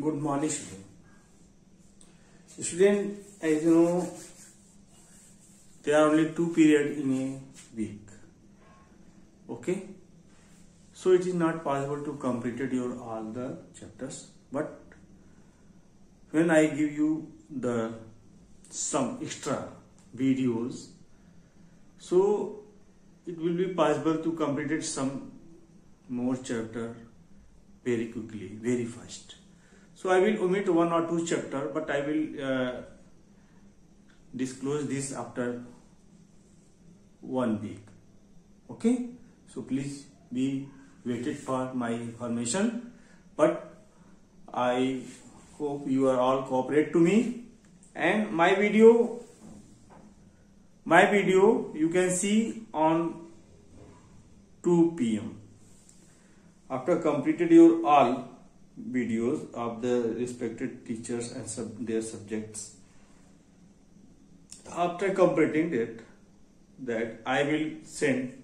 Good morning, student. Student, as you know, there are only 2 periods in a week. Okay, so it is not possible to complete your all the chapters. But when I give you the some extra videos, so it will be possible to complete it some more chapter very quickly, very fast. So I will omit 1 or 2 chapter, but I will disclose this after 1 week. Okay, so please be waited for my information. But I hope you are all cooperate to me, and my video you can see on 2 p.m. After completed your all videos of the respected teachers and their subjects, after completing it, that I will send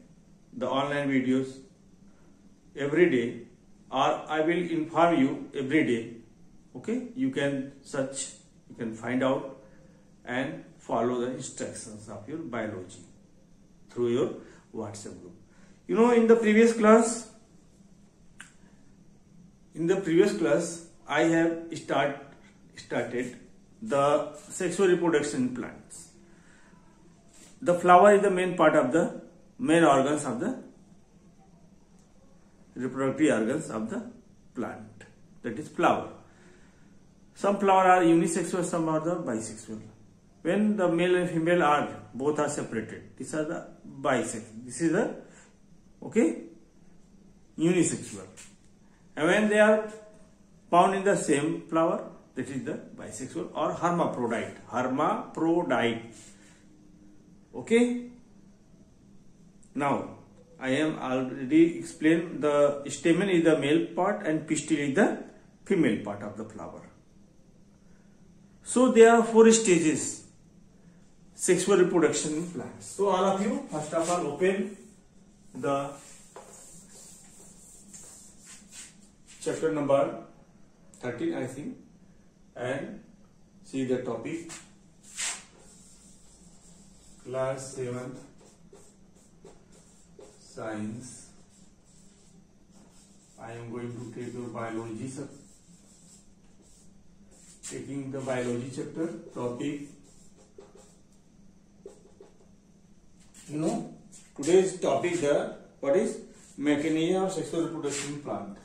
the online videos every day, or I will inform you every day. Okay, you can search, you can find out and follow the instructions of your biology through your WhatsApp group. You know, in the previous class I have started the sexual reproduction in plants. The flower is the main part of the main organs of the reproductive organs of the plant, that is flower. Some flower are unisexual, some are the bisexual. When the male and female are both are separated, these are the bisexual. This is the unisexual. And when they are found in the same flower, that is the bisexual or hermaphrodite. Okay. Now I am already explained the stamen is the male part and pistil is the female part of the flower. So there are 4 stages sexual reproduction in plants. So all of you, first of all, open the chapter number 13, I think, and see the topic. Class 7 Science. I am going to take your biology, taking the biology chapter topic. You know, today's topic what is mechanism of sexual reproduction in plant.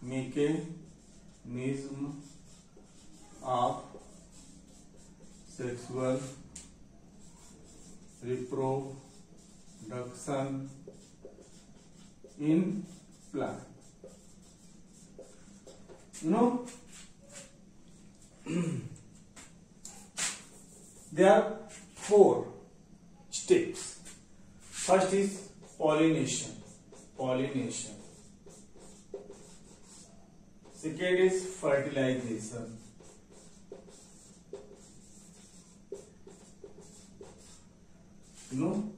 Mechanism of sexual reproduction in plant. You know, there are 4 steps. First is pollination. Second is fertilization. You know,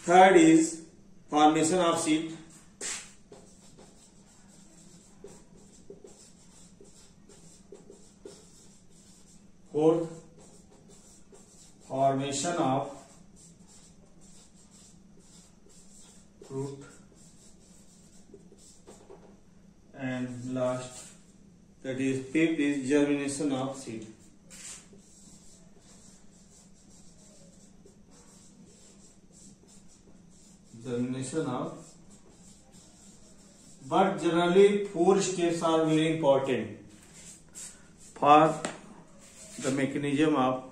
third is formation of seed. Fourth, formation of fruit. And last, that is fifth, is germination of seed. But generally 4 steps are very important for the mechanism of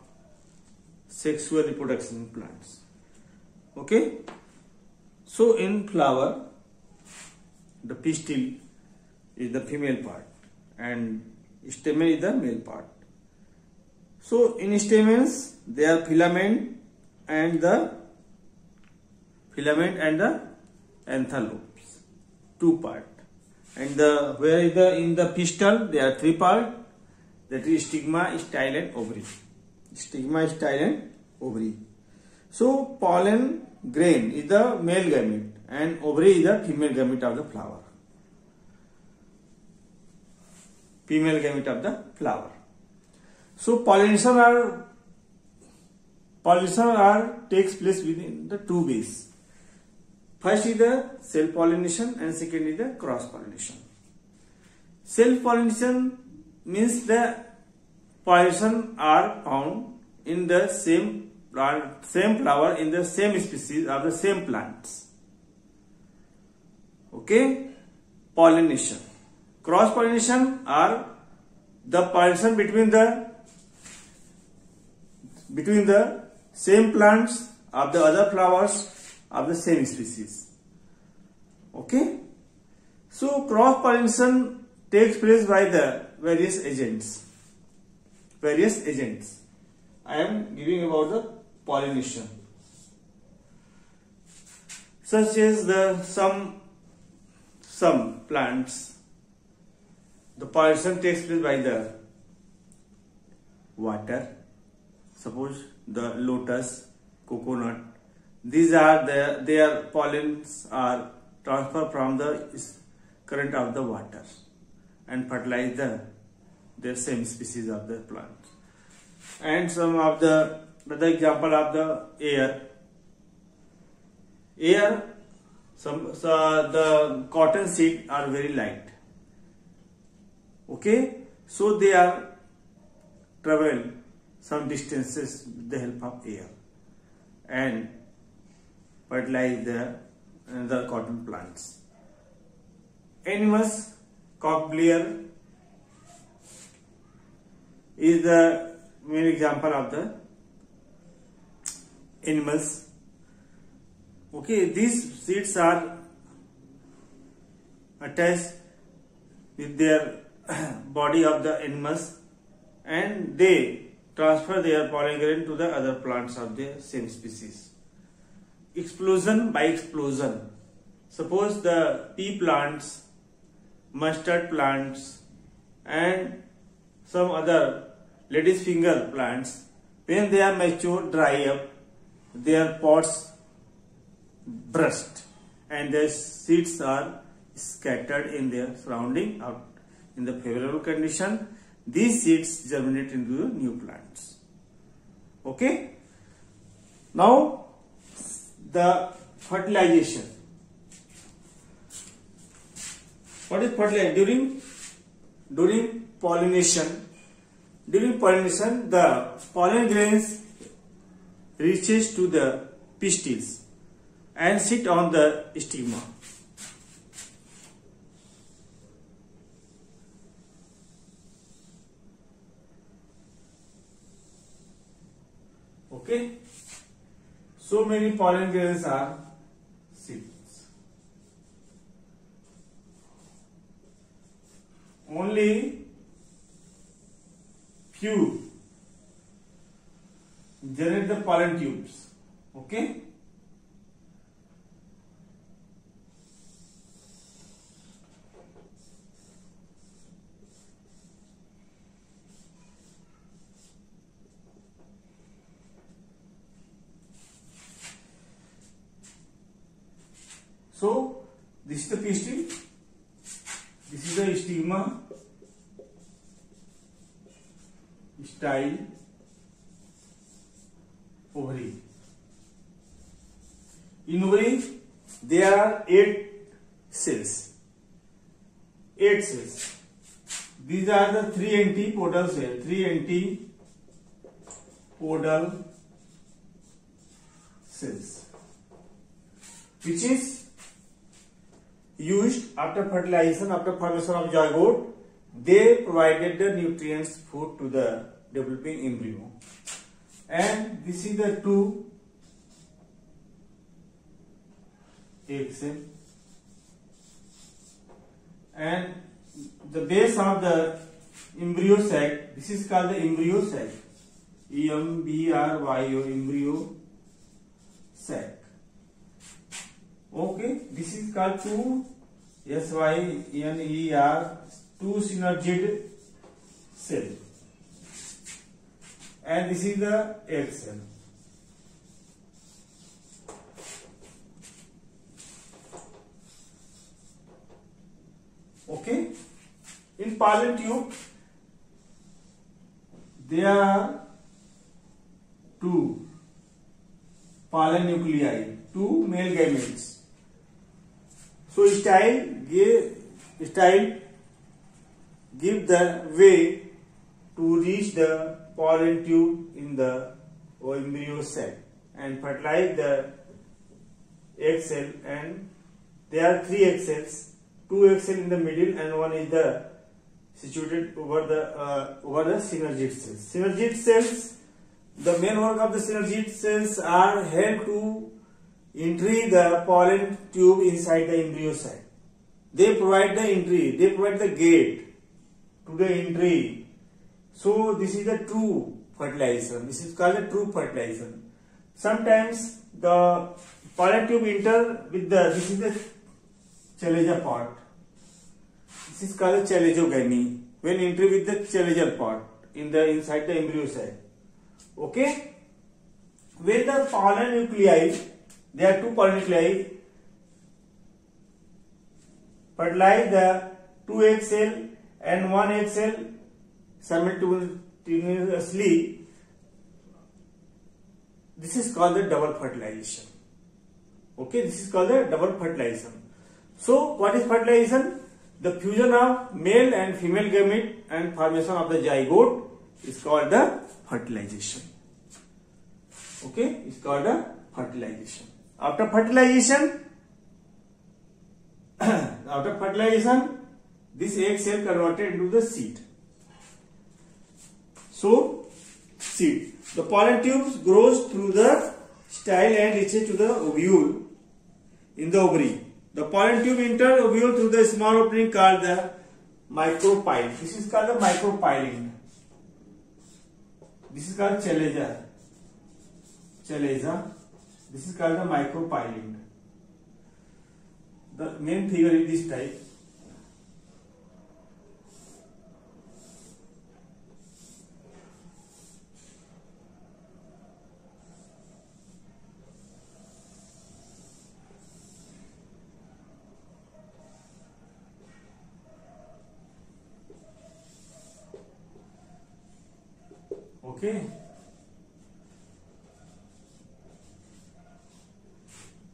sexual reproduction in plants. Okay, so in flower, the pistil is the female part and stamen is the male part. So in stamens there are filament and the anthalopes, 2 parts. And in the pistil there are 3 parts, that is stigma, style and ovary. So pollen grain is the male gamete and ovary is the female gamete of the flower. female gamete of the flower. So pollination takes place within the two ways. First is the self pollination and second is the cross pollination. Self pollination means the pollination are found in the same flower in the same species of the same plants. Okay, pollination. Cross pollination are the pollination between the same plants of the other flowers of the same species. Okay, so cross pollination takes place by the various agents. I am giving about the pollination, such as some plants. The pollination takes place by the water. Suppose the lotus, coconut. These are their pollens are transferred from the current of the water and fertilize the same species of the plant. And some of the another example of the air. The cotton seed are very light. Okay, so they are travel some distances with the help of air and fertilize the cotton plants. Animals, cochlear is the main example of the animals. Okay, these seeds are attached with their body of the animals and they transfer their pollen grain to the other plants of the same species. Explosion by explosion. Suppose the pea plants, mustard plants and some other lady's finger plants, when they are mature, dry up, their pods burst and their seeds are scattered in their surrounding out in the favorable condition. These seeds germinate into the new plants. Okay. Now the fertilization. What is fertilization? During pollination, the pollen grains reaches to the pistils and sit on the stigma. Okay, so many pollen grains are seeds. Only few generate the pollen tubes. Okay. So this is the pistil, this is the stigma, style, ovary. In ovary there are 8 cells. These are the 3 antipodal cells. 3 antipodal cells, which is used after fertilization, after formation of zygote. They provided the nutrients, food to the developing embryo. And this is the 2 egg cell. And the base of the embryo sac, this is called the embryo sac. EMBRYO, embryo sac. Okay, this is called 2 SYNER, 2 synergid cell, and this is the egg cell. Okay, in pollen tube, there are two pollen nuclei, two male gametes. So style give the way to reach the pollen tube in the embryo cell and fertilize the egg cell, and there are three egg cells, two egg cells in the middle and one is the situated over the synergid cells. Synergid cells, the main work of the synergid cells are help to entry the pollen tube inside the embryo cell. They provide the entry, they provide the gate to the entry. So this is the true fertilization. This is called a true fertilization. Sometimes the pollen tube enter with the, this is the chalaza part. This is called a chalazogamy. When entry with the chalazal part in the inside the embryo cell. Okay. When the pollen nuclei, there are two pollen nuclei, fertilize the two egg cell and one egg cell simultaneously. This is called the double fertilization. Okay, this is called the double fertilization. So, what is fertilization? The fusion of male and female gamete and formation of the zygote is called the fertilization. Okay, it's called the fertilization. After fertilization, this egg cell converted into the seed. So, seed. The pollen tubes grows through the style and reaches to the ovule in the ovary. The pollen tube enters ovule through the small opening called the micropyle. This is called the micropyling. This is called chalaza. This is called the micropyling. The main figure is this type. Okay.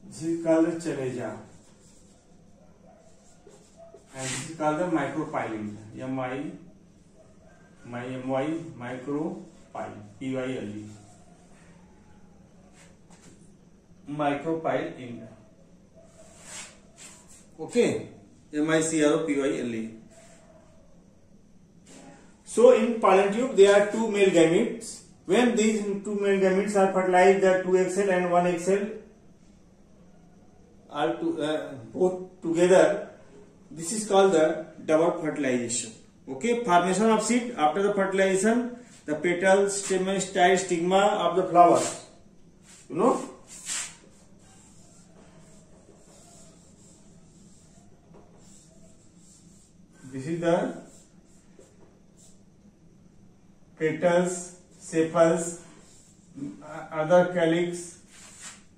This is called the chalaza. And this is called the micropyling. Micropyle. P-Y-L-E. Micropyle. Okay. M-I-C-R-O-P-Y-L-E. So in pollen tube there are two male gametes. When these two male gametes are fertilized, the two egg cell and one egg cell are both together. This is called the double fertilization. Okay, formation of seed. After the fertilization, the petals, stem, style, stigma of the flowers. You know. This is the petals, sepals, other calyx,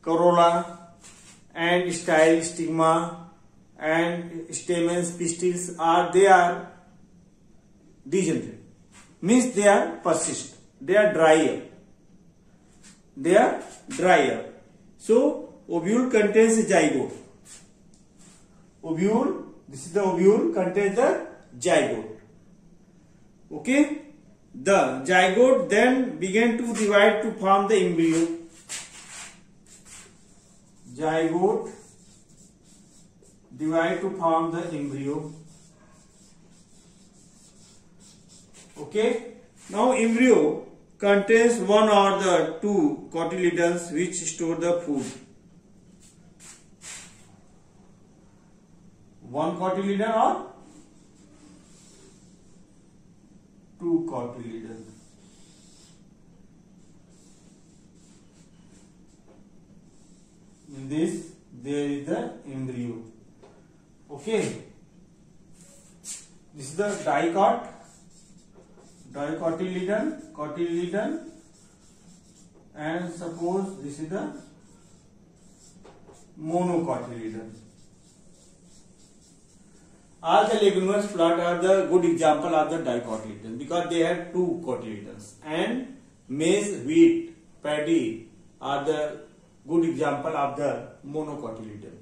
corolla, and style, stigma, and stamens, pistils are degenerate. Means they are persist. They are dry up. So ovule contains zygote. This is the ovule contains the zygote. Okay. The zygote then began to divide to form the embryo. Zygote divide to form the embryo. Okay. Now embryo contains one or the two cotyledons which store the food. One cotyledon or two cotyledons. In this there is the embryo. Okay. This is the dicotyledon, and suppose this is the monocotyledon. all the leguminous plant are the good example of the dicotyledons because they have two cotyledons, and maize, wheat, paddy are the good example of the monocotyledon.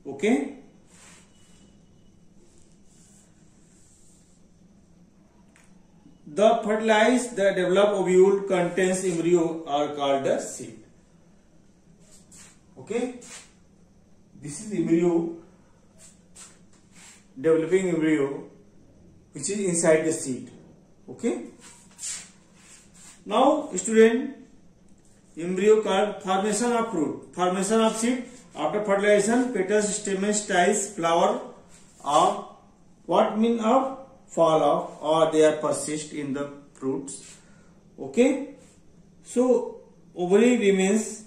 Okay. The fertilized, the developed ovule contains embryo are called the seed. Okay, this is embryo, developing embryo, which is inside the seed. Okay. Now, student, embryo called formation of fruit, formation of seed after fertilization, petals, stamens, styles, flower of what mean of fall off or they are persist in the fruits. Okay, so ovary remains,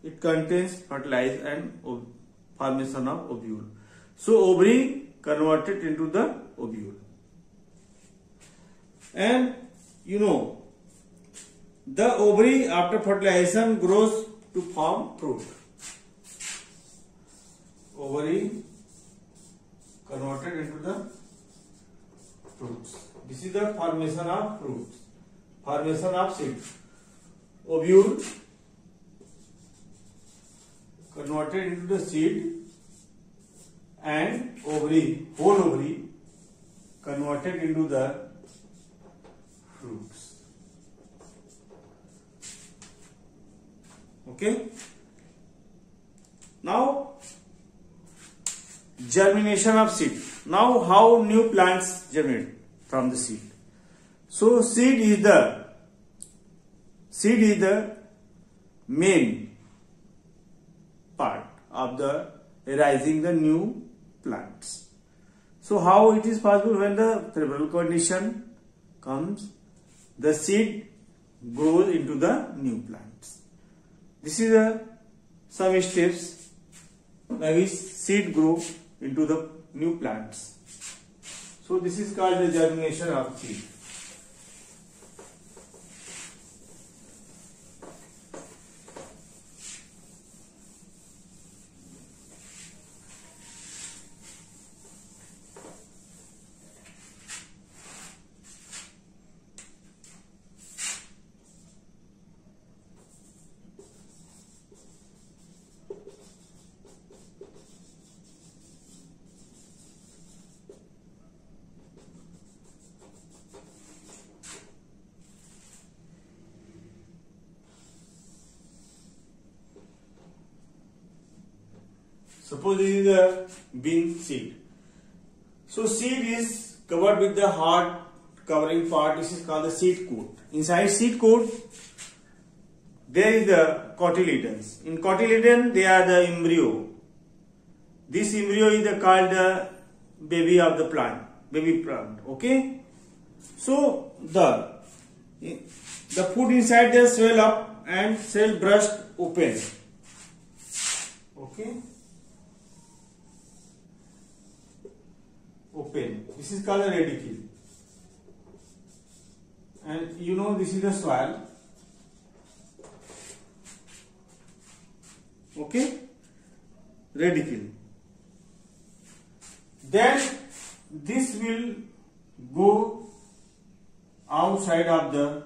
it contains fertilized and formation of ovule. So ovary converted into the ovule, and you know the ovary after fertilization grows to form fruit. Ovary converted into the fruits. This is the formation of fruits, formation of seed. Ovule converted into the seed, and ovary, whole ovary converted into the fruits. Okay. Now, germination of seed. Now, how new plants germinate from the seed? So, seed is the main part of the arising the new plants. So, how it is possible? When the favorable condition comes, the seed grows into the new plants. This is some steps by which seed grow into the new plants. So this is called the germination of seed. Suppose this is a bean seed. So seed is covered with the hard covering part. This is called the seed coat. Inside seed coat, there is the cotyledons. In cotyledon, they are the embryo. This embryo is called the baby of the plant, baby plant. Okay. So the food inside there swell up and cell burst open. Okay. Open. This is called a radicle, and you know this is the soil. Okay, radicle. Then this will go outside of the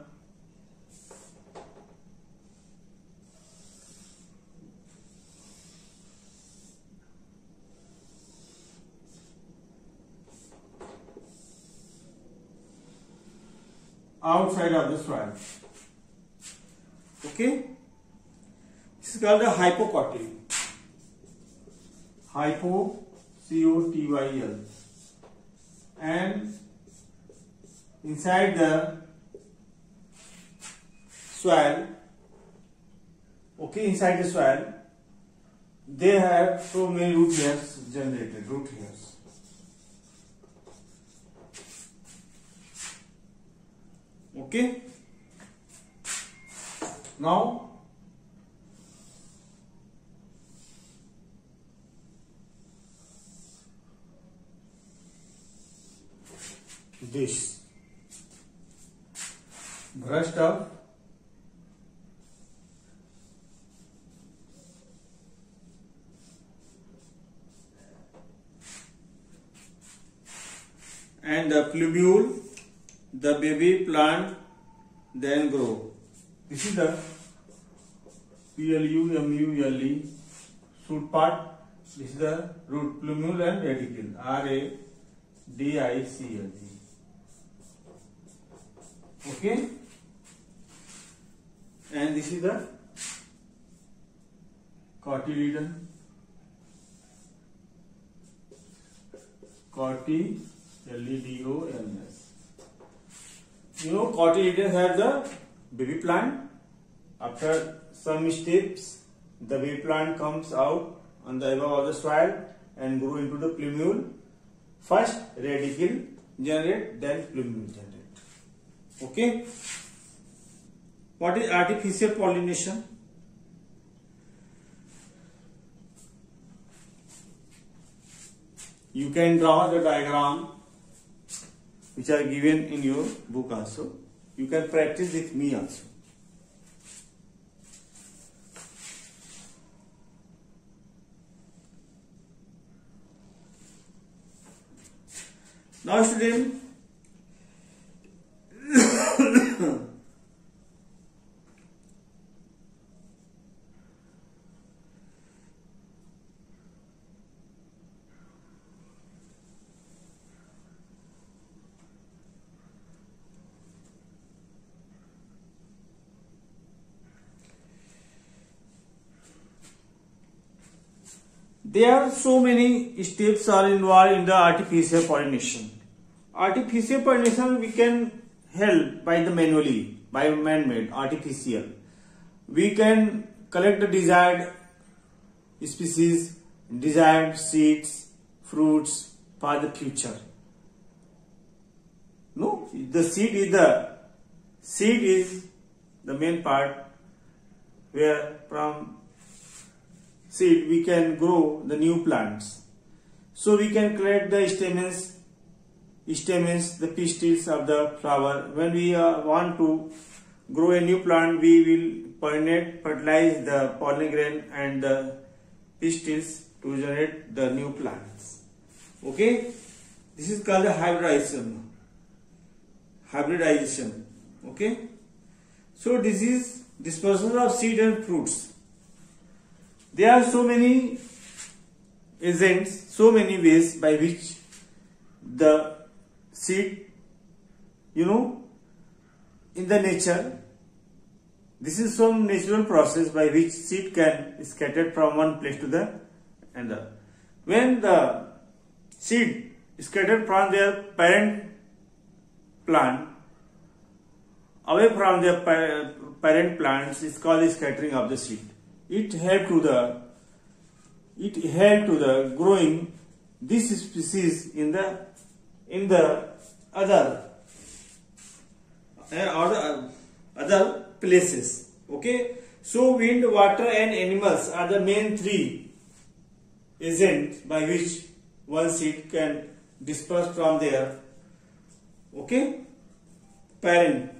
soil. Okay, this is called the hypocotyl. Hypocotyl, and inside the soil, okay, inside the soil, they have so many root hairs generated, root hairs. Okay. Now, this burst of and the plumule, the baby plant then grow. This is the plumule shoot part. This is the root, plumule and radicle, radicl. Okay, and this is the cotyledon. Cotyledons. You know, cotyledons have the baby plant. After some steps, the baby plant comes out on the above of the soil and grow into the plumule. First radicle generate, then plumule generate. Okay. What is artificial pollination? You can draw the diagram which are given in your book also. You can practice with me also. Now student, there are so many steps are involved in the artificial pollination. Artificial pollination we can help by the manually, by man-made, artificial. We can collect the desired species, desired seeds, fruits for the future. No, the seed is the main part, where from seed we can grow the new plants. So we can collect the stamens, the pistils of the flower. When we want to grow a new plant, we will fertilize the pollen grain and the pistils to generate the new plants. Okay, this is called the hybridization. Okay, so this is dispersal of seed and fruits. There are so many agents, so many ways by which the seed, you know, in the nature, this is some natural process by which seed can scatter from one place to the another. When the seed scattered from their parent plant away from their parent plants is called the scattering of the seed. It helped to the growing this species in the other places. Okay, so wind, water and animals are the main three agents by which one seed can disperse from their parent.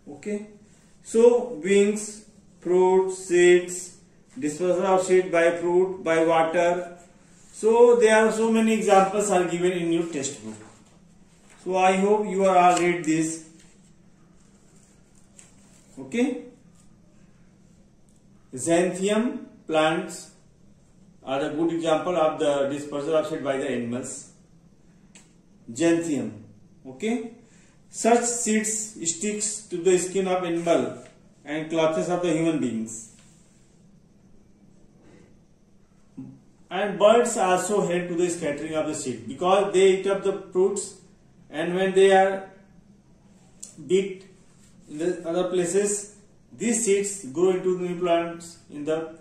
Okay, so wings, fruit, seeds, dispersal of seed by fruit, by water. So there are so many examples are given in your textbook. So I hope you are all read this. Okay, xanthium plants are a good example of the dispersal of seed by the animals. Xanthium. Okay, such seeds sticks to the skin of animal and clothes of the human beings. And birds also help to the scattering of the seed because they eat up the fruits, and when they are beat in the other places, these seeds grow into new plants in the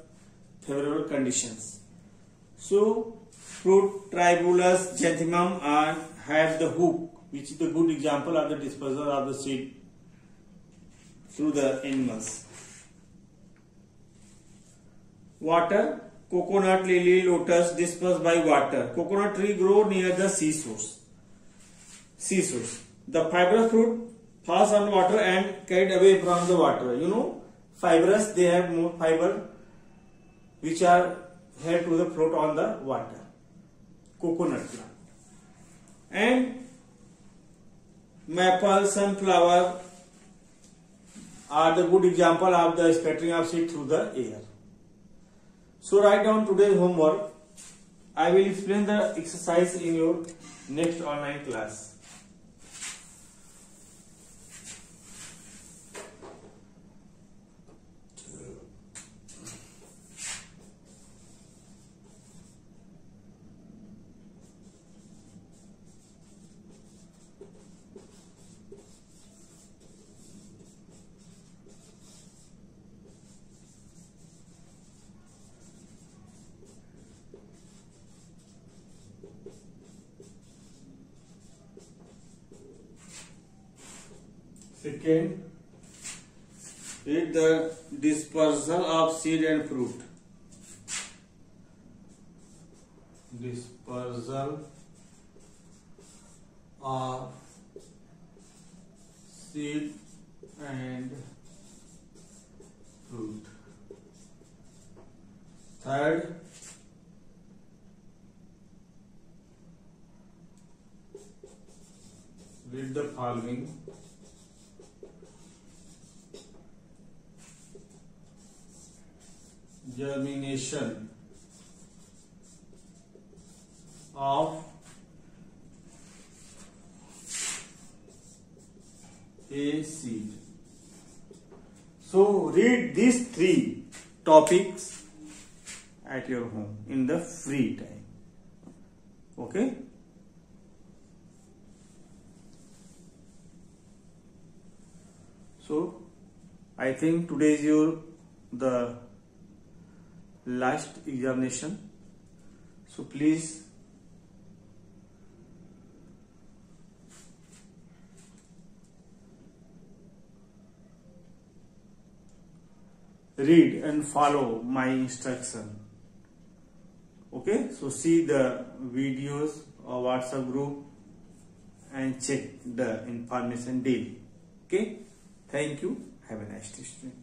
favorable conditions. So fruit Tribulus xanthemum have the hook, which is the good example of the dispersal of the seed through the animals. Water, coconut, lily, lotus dispersed by water. Coconut tree grow near the seashores. The fibrous fruit falls on water and carried away from the water. You know, fibrous, they have more fiber which are held to the float on the water. coconut plant. And maple, sunflower are the good example of the scattering of seed through the air. So write down today's homework. I will explain the exercise in your next online class. Second, read the dispersal of seed and fruit. Dispersal of seed and fruit. Third, read the following. Germination of a seed. So read these 3 topics at your home in the free time. Okay? So I think today is the last examination. So please read and follow my instruction. Okay, so see the videos or WhatsApp group and check the information daily. Okay, thank you. Have a nice day, student.